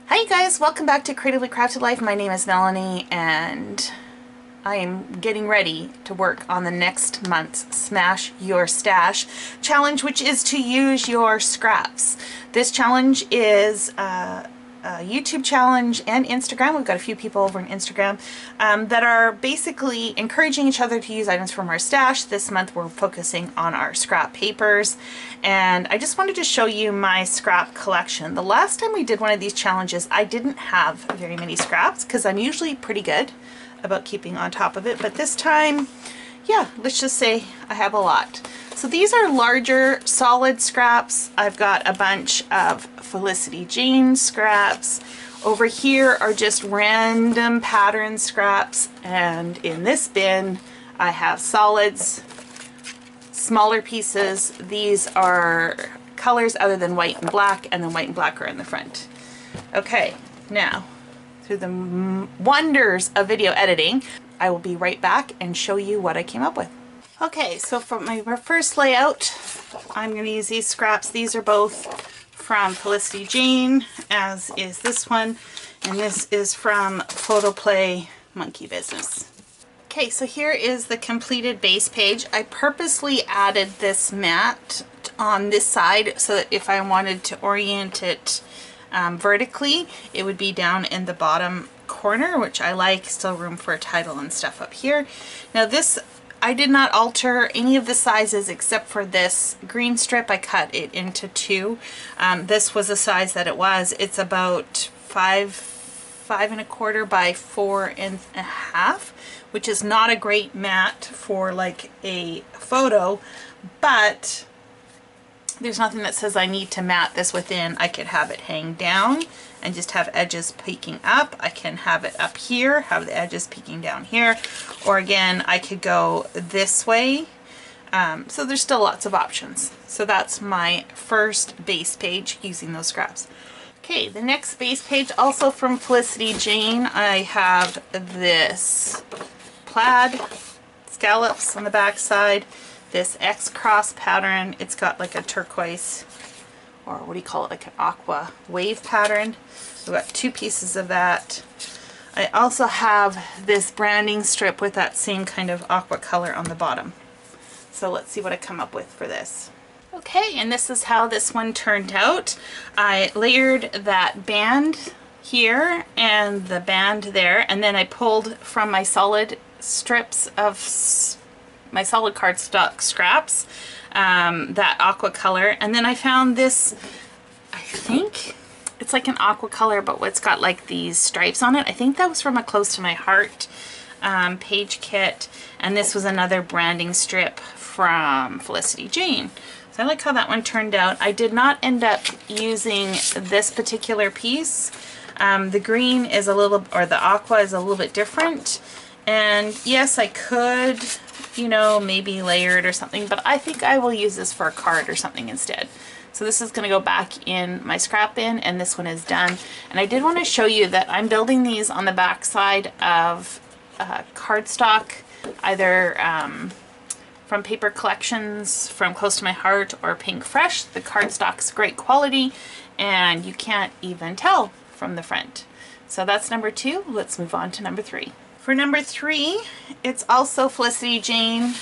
Hi you guys, welcome back to Creatively Crafted Life. My name is Melanie and I am getting ready to work on the next month's Smash Your Stash challenge, which is to use your scraps. This challenge is a YouTube challenge and Instagram. We've got a few people over on Instagram that are basically encouraging each other to use items from our stash. This month we're focusing on our scrap papers, and I just wanted to show you my scrap collection. The last time we did one of these challenges I didn't have very many scraps because I'm usually pretty good about keeping on top of it, but this time, yeah, let's just say I have a lot. So these are larger solid scraps. I've got a bunch of Felicity Jane scraps. Over here are just random pattern scraps, and in this bin I have solids, smaller pieces. These are colors other than white and black, and then white and black are in the front. Okay, now through the wonders of video editing, I will be right back and show you what I came up with. Okay, so for my first layout, I'm going to use these scraps. These are both from Felicity Jane, as is this one, and this is from Photoplay Monkey Business. Okay, so here is the completed base page. I purposely added this mat on this side so that if I wanted to orient it vertically, it would be down in the bottom corner, which I like. Still room for a title and stuff up here. Now this, I did not alter any of the sizes except for this green strip. I cut it into two. This was the size that it was. It's about 5.25 by 4.5, which is not a great mat for like a photo, but there's nothing that says I need to mat this within. I could have it hang down and just have edges peeking up. I can have it up here, have the edges peeking down here, or again, I could go this way. So there's still lots of options. So that's my first base page using those scraps. Okay, the next base page, also from Felicity Jane, I have this plaid scallops on the back side, this X-cross pattern. It's got like a turquoise, or what do you call it, like an aqua wave pattern. I've got two pieces of that. I also have this branding strip with that same kind of aqua color on the bottom. So let's see what I come up with for this. Okay, and this is how this one turned out. I layered that band here and the band there, and then I pulled from my solid strips of my solid cardstock scraps that aqua color, and then I found this, I think it's like an aqua color, but it's got like these stripes on it. I think that was from a Close to My Heart page kit, and this was another branding strip from Felicity Jane. So I like how that one turned out. I did not end up using this particular piece. The green is a little, or the aqua is a little bit different, and yes, I could, you know, maybe layer it or something, but I think I will use this for a card or something instead. So this is going to go back in my scrap bin, and this one is done. And I did want to show you that I'm building these on the back side of cardstock, either from Paper Collections, from Close to My Heart, or Pink Fresh. The cardstock's great quality, and you can't even tell from the front. So that's number 2. Let's move on to number 3. For number 3, it's also Felicity Jane.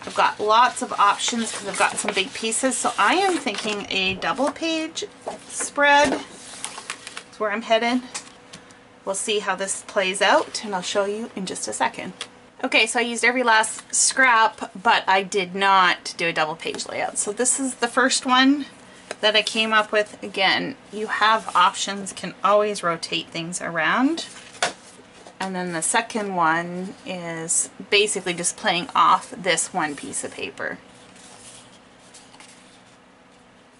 I've got lots of options because I've got some big pieces, so I am thinking a double page spread is where I'm headed. We'll see how this plays out, and I'll show you in just a second. Okay, so I used every last scrap, but I did not do a double page layout. So this is the first one that I came up with. Again, you have options, can always rotate things around. And then the second one is basically just playing off this one piece of paper.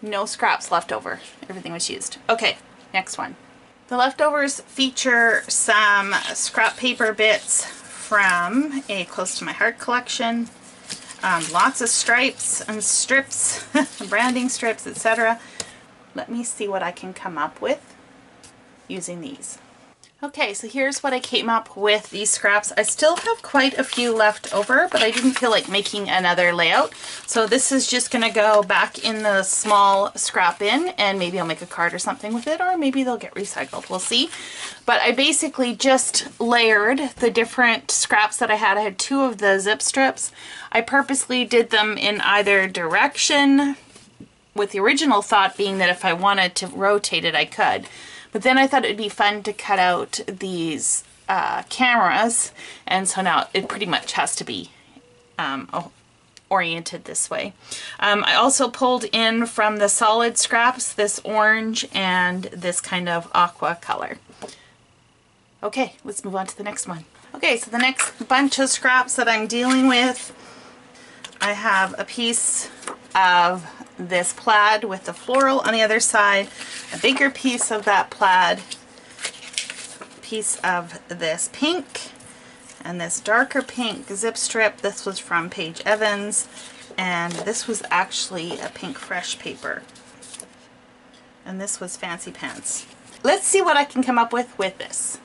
No scraps left over. Everything was used. Okay, next one. The leftovers feature some scrap paper bits from a Close to My Heart collection. Lots of stripes and strips, branding strips, etc. Let me see what I can come up with using these. Okay, so here's what I came up with these scraps. I still have quite a few left over, but I didn't feel like making another layout. So this is just gonna go back in the small scrap bin, and maybe I'll make a card or something with it, or maybe they'll get recycled, we'll see. But I basically just layered the different scraps that I had. I had 2 of the zip strips. I purposely did them in either direction, with the original thought being that if I wanted to rotate it, I could. But then I thought it'd be fun to cut out these cameras, and so now it pretty much has to be oriented this way. I also pulled in from the solid scraps this orange and this kind of aqua color. Okay, let's move on to the next one. Okay, so the next bunch of scraps that I'm dealing with, I have a piece of this plaid with the floral on the other side, a bigger piece of that plaid, piece of this pink, and this darker pink zip strip. This was from Paige Evans, and this was actually a pink fresh paper, and this was Fancy Pants. Let's see what I can come up with this.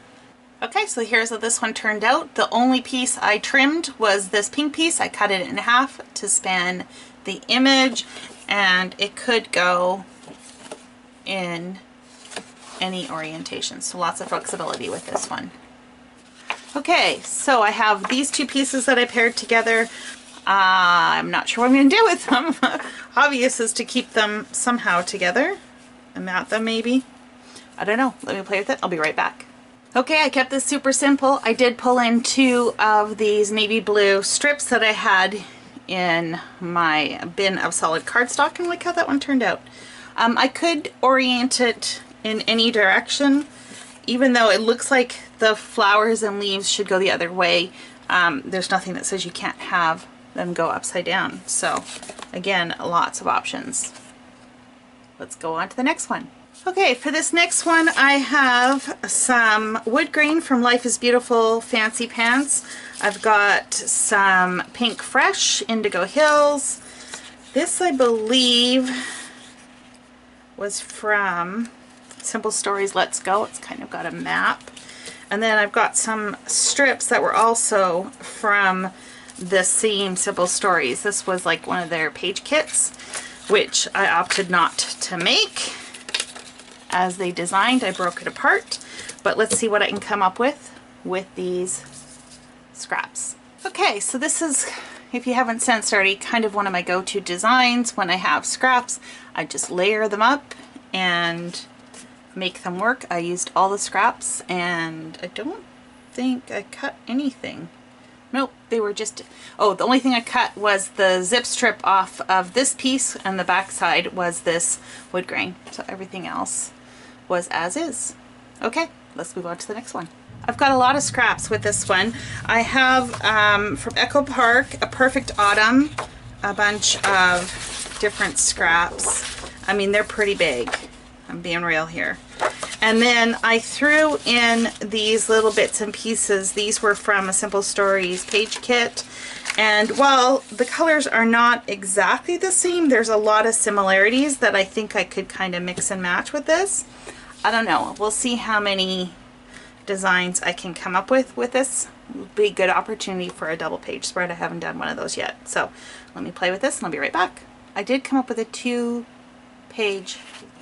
Okay, so here's how this one turned out. The only piece I trimmed was this pink piece. I cut it in half to span the image, and it could go in any orientation, so lots of flexibility with this one. Okay, so I have these 2 pieces that I paired together. I'm not sure what I'm going to do with them. Obvious is to keep them somehow together and mat them maybe. I don't know. Let me play with it. I'll be right back. Okay, I kept this super simple. I did pull in 2 of these navy blue strips that I had in my bin of solid cardstock, and look how that one turned out. I could orient it in any direction, even though it looks like the flowers and leaves should go the other way. There's nothing that says you can't have them go upside down. So again, lots of options. Let's go on to the next one. Okay, for this next one I have some wood grain from Life is Beautiful Fancy Pants. I've got some Pink Fresh Indigo Hills. This, I believe, was from Simple Stories Let's Go. It's kind of got a map. And then I've got some strips that were also from the same Simple Stories. This was like one of their page kits, which I opted not to make. As they designed, I broke it apart, but let's see what I can come up with these scraps. Okay, so this is, if you haven't sensed already, kind of one of my go-to designs when I have scraps. I just layer them up and make them work. I used all the scraps, and I don't think I cut anything. Nope, they were just, oh, the only thing I cut was the zip strip off of this piece, and the back side was this wood grain. So everything else was as is. Okay, let's move on to the next one. I've got a lot of scraps with this one. I have from Echo Park, A Perfect Autumn, a bunch of different scraps. I mean, they're pretty big. I'm being real here. And then I threw in these little bits and pieces. These were from a Simple Stories page kit. And while the colors are not exactly the same, there's a lot of similarities that I think I could kind of mix and match with this. I don't know. We'll see how many designs I can come up with this. It'll be a good opportunity for a double page spread. I haven't done one of those yet. So let me play with this and I'll be right back. I did come up with a 2-page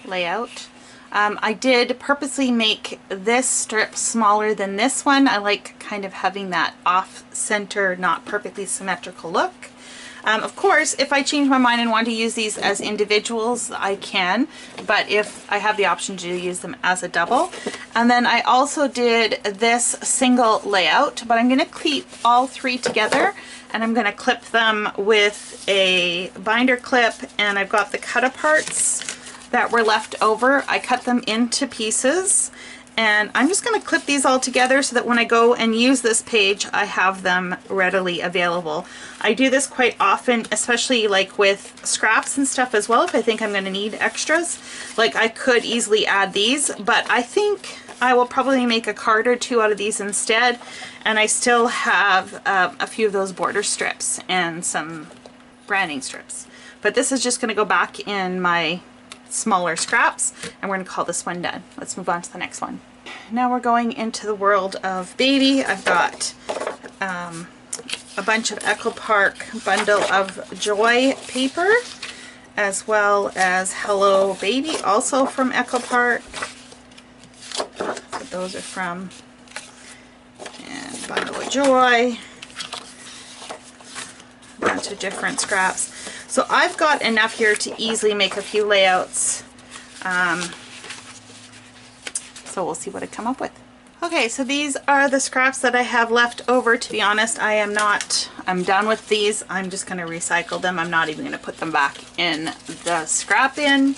layout. I did purposely make this strip smaller than this one. I like kind of having that off-center, not perfectly symmetrical look. Of course, if I change my mind and want to use these as individuals, I can, but if I have the option to use them as a double. And then I also did this single layout, but I'm going to keep all 3 together, and I'm going to clip them with a binder clip, and I've got the cut-aparts that were left over. I cut them into pieces, and I'm just going to clip these all together so that when I go and use this page, I have them readily available. I do this quite often, especially like with scraps and stuff as well, if I think I'm going to need extras. Like, I could easily add these, but I think I will probably make a card or 2 out of these instead, and I still have a few of those border strips and some branding strips. But this is just going to go back in my smaller scraps, and we're going to call this one done. Let's move on to the next one. Now we're going into the world of baby. I've got a bunch of Echo Park Bundle of Joy paper, as well as Hello Baby, also from Echo Park. That's what those are from. And Bundle of Joy. A bunch of different scraps. So I've got enough here to easily make a few layouts. So we'll see what I come up with. Okay, so these are the scraps that I have left over. To be honest, I'm done with these. I'm just going to recycle them. I'm not even going to put them back in the scrap bin.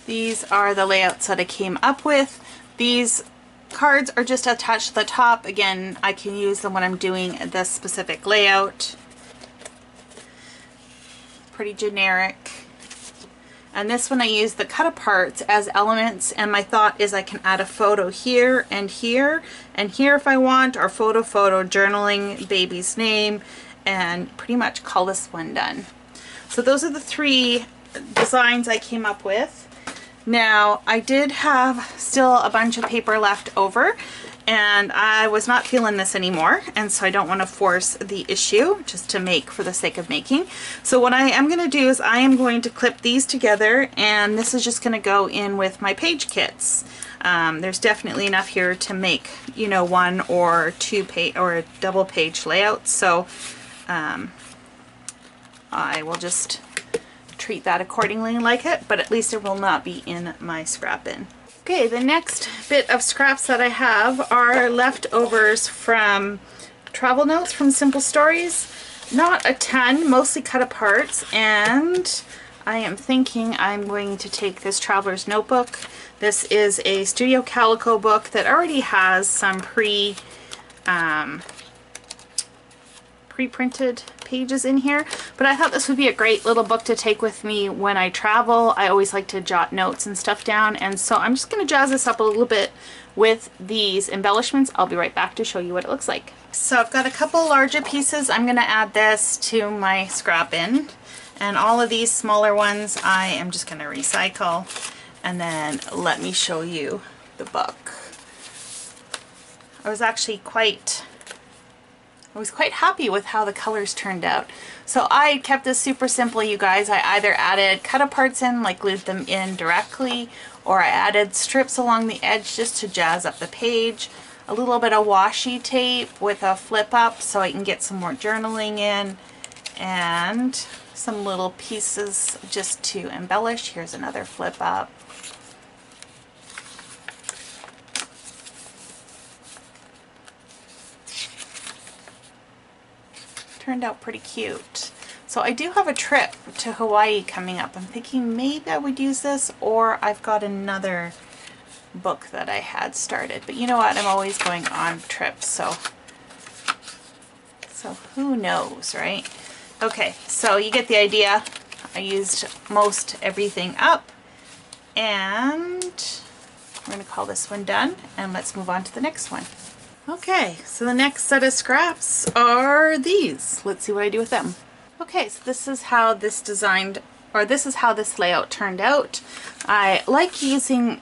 These are the layouts that I came up with. These cards are just attached to the top. Again, I can use them when I'm doing this specific layout. Pretty generic. And this one I use the cut aparts as elements, and my thought is I can add a photo here and here and here if I want, or photo, journaling, baby's name, and pretty much call this one done. So those are the 3 designs I came up with. Now I did have still a bunch of paper left over, and I was not feeling this anymore, and so I don't want to force the issue just to make for the sake of making. So what I am going to do is I am going to clip these together, and this is just going to go in with my page kits. There's definitely enough here to make, you know, 1 or 2 page or a double page layout, so I will just treat that accordingly like it, but at least it will not be in my scrap bin. Okay, the next bit of scraps that I have are leftovers from travel notes from Simple Stories. Not a ton, mostly cut aparts, and I am thinking I'm going to take this traveler's notebook. This is a Studio Calico book that already has some pre-printed pages in here, but I thought this would be a great little book to take with me when I travel. I always like to jot notes and stuff down, and so I'm just going to jazz this up a little bit with these embellishments. I'll be right back to show you what it looks like. So I've got a couple larger pieces. I'm going to add this to my scrap bin, and all of these smaller ones I am just going to recycle, and then let me show you the book. I was actually quite happy with how the colors turned out. So I kept this super simple, you guys. I either added cut aparts in, like glued them in directly, or I added strips along the edge just to jazz up the page. A little bit of washi tape with a flip up so I can get some more journaling in, and some little pieces just to embellish. Here's another flip up. Turned out pretty cute. So I do have a trip to Hawaii coming up. I'm thinking maybe I would use this, or I've got another book that I had started. But you know what? I'm always going on trips, so who knows, right? Okay, so you get the idea. I used most everything up, and we're going to call this one done, and let's move on to the next one. Okay, so the next set of scraps are these. Let's see what I do with them. Okay, so this is how this layout turned out. I like using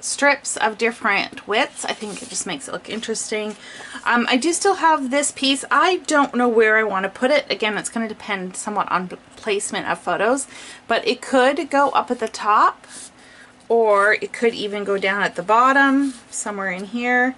strips of different widths. I think it just makes it look interesting. I do still have this piece. I don't know where I want to put it. Again, it's going to depend somewhat on placement of photos, but it could go up at the top, or it could even go down at the bottom, somewhere in here.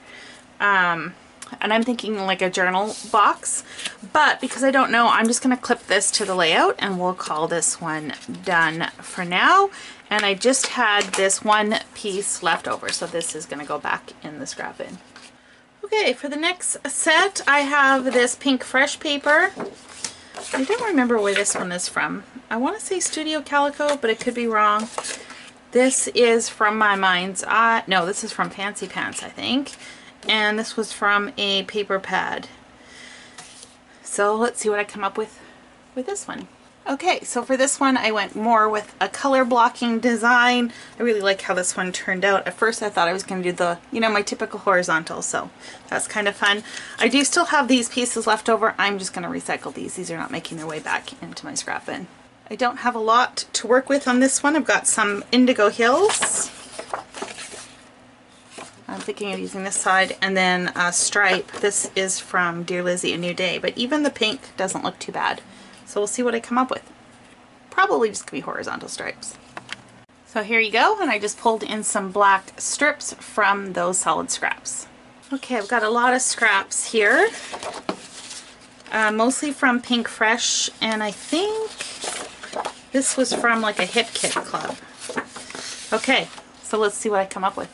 And I'm thinking like a journal box, but because I don't know, I'm just going to clip this to the layout, and we'll call this one done for now. And I just had this one piece left over, so this is going to go back in the scrap bin. Okay, for the next set, I have this pink fresh paper. I don't remember where this one is from. I want to say Studio Calico, but it could be wrong. This is from my mind's eye. No, this is from Fancy Pants, I think. And this was from a paper pad. So let's see what I come up with this one. Okay, so for this one I went more with a color blocking design. I really like how this one turned out. At first I thought I was going to do the, you know, my typical horizontal, so that's kind of fun. I do still have these pieces left over. I'm just going to recycle these. These are not making their way back into my scrap bin. I don't have a lot to work with on this one. I've got some Indigo Hills. thinking of using this side, and then a stripe. This is from Dear Lizzie, A New Day, but even the pink doesn't look too bad. So we'll see what I come up with. Probably just gonna be horizontal stripes. So here you go, and I just pulled in some black strips from those solid scraps. Okay, I've got a lot of scraps here, mostly from Pink Fresh, and I think this was from like a Hip Kit Club. Okay, so let's see what I come up with.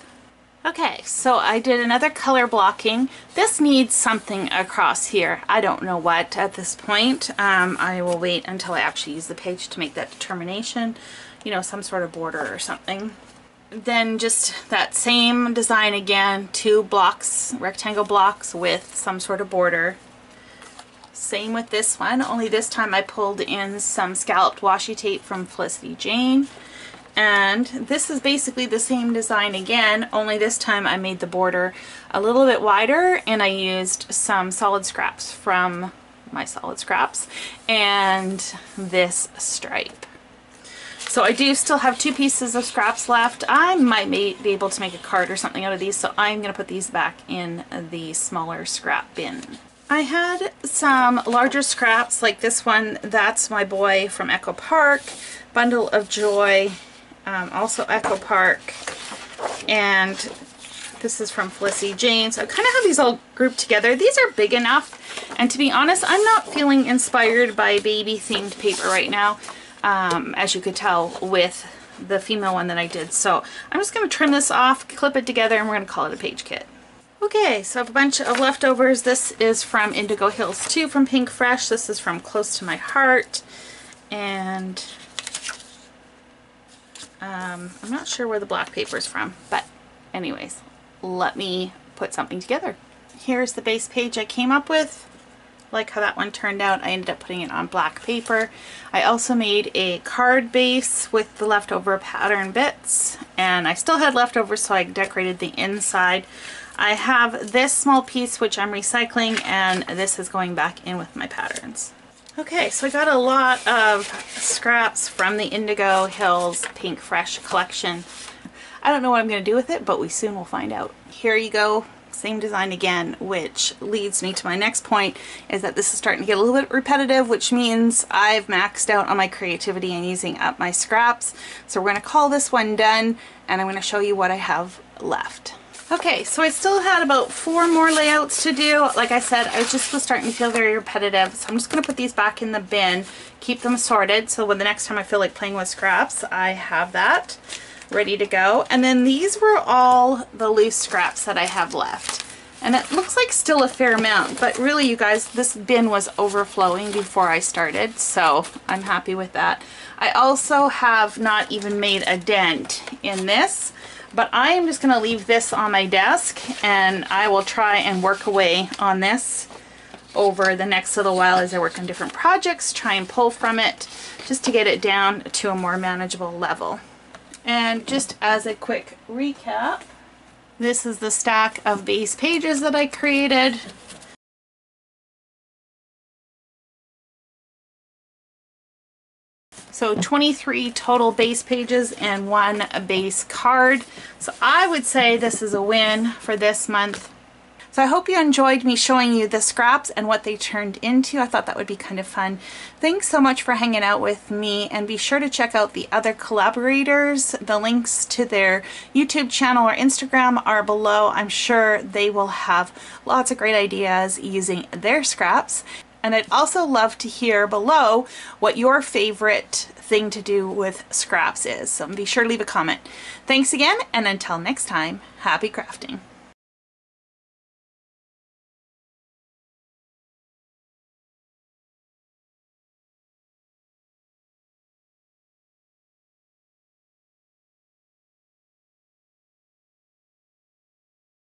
Okay, so I did another color blocking. This needs something across here. I don't know what at this point. I will wait until I actually use the page to make that determination. You know, some sort of border or something. Then just that same design again, 2 blocks, rectangle blocks with some sort of border. Same with this one, only this time I pulled in some scalloped washi tape from Felicity Jane. And this is basically the same design again, only this time I made the border a little bit wider, and I used some solid scraps from my solid scraps and this stripe. So I do still have 2 pieces of scraps left. I might be able to make a card or something out of these, so I'm going to put these back in the smaller scrap bin. I had some larger scraps like this one, That's My Boy from Echo Park, Bundle of Joy, also Echo Park, and this is from Felicity Jane. So I kind of have these all grouped together. These are big enough, and to be honest, I'm not feeling inspired by baby themed paper right now, as you could tell with the female one that I did. So I'm just going to trim this off, clip it together, and we're going to call it a page kit. Okay, so I have a bunch of leftovers. This is from Indigo Hills 2 from Pink Fresh. This is from Close to My Heart, and I'm not sure where the black paper is from, but anyways, let me put something together. Here's the base page I came up with. Like how that one turned out. I ended up putting it on black paper. I also made a card base with the leftover pattern bits, and I still had leftovers, so I decorated the inside. I have this small piece which I'm recycling, and this is going back in with my patterns. Okay, so I got a lot of scraps from the Indigo Hills Pink Fresh collection. I don't know what I'm going to do with it, but we soon will find out. Here you go, same design again, which leads me to my next point, is that this is starting to get a little bit repetitive, which means I've maxed out on my creativity and using up my scraps. So we're going to call this one done, and I'm going to show you what I have left. Okay, so I still had about 4 more layouts to do. Like I said, I just was starting to feel very repetitive, so I'm just going to put these back in the bin, keep them sorted, so when the next time I feel like playing with scraps, I have that ready to go. And then these were all the loose scraps that I have left. And it looks like still a fair amount, but really, you guys, this bin was overflowing before I started, so I'm happy with that. I also have not even made a dent in this, but I am just going to leave this on my desk, and I will try and work away on this over the next little while as I work on different projects, try and pull from it just to get it down to a more manageable level. And just as a quick recap, this is the stack of base pages that I created. So 23 total base pages and 1 base card. So I would say this is a win for this month. So I hope you enjoyed me showing you the scraps and what they turned into. I thought that would be kind of fun. Thanks so much for hanging out with me, and be sure to check out the other collaborators. The links to their YouTube channel or Instagram are below. I'm sure they will have lots of great ideas using their scraps. And I'd also love to hear below what your favorite thing to do with scraps is. So be sure to leave a comment. Thanks again, and until next time, happy crafting.